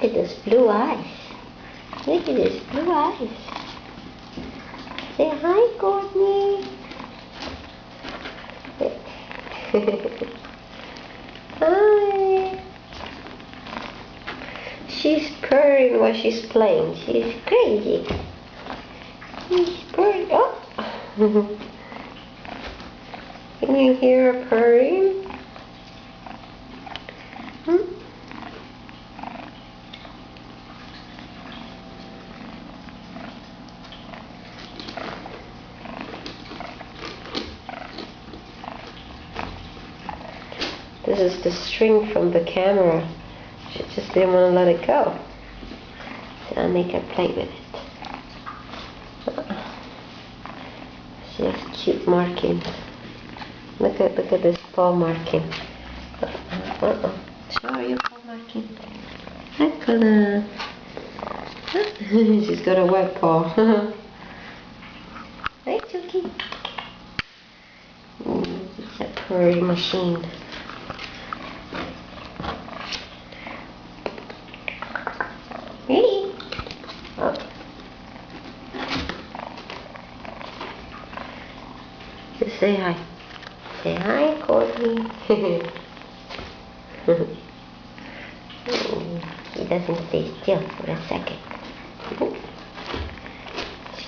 Look at those blue eyes. Look at those blue eyes. Say hi, Courtney. Hi. She's purring while she's playing. She's crazy. She's purring. Oh. Can you hear her purring? This is the string from the camera. She just didn't want to let it go. So I'll make her play with it. She has cute markings. Look at this paw marking. Show her your paw marking. Look at her. She's got a wet paw. Hey, Chucky. It's a purring machine. Hey. Oh. Just say hi. Say hi, Courtney. He doesn't stay still for a second.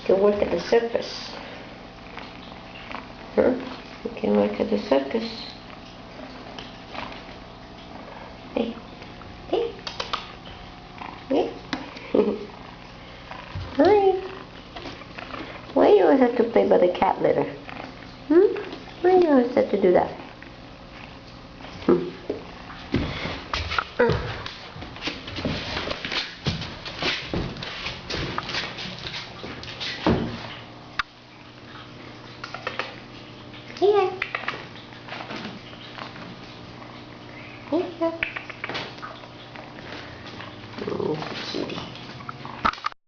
Still work at the circus. Huh? You can work at the circus. Hey. Hey. Hey. Hi. Why you always have to play by the cat litter? Why you always have to do that? Here. Here.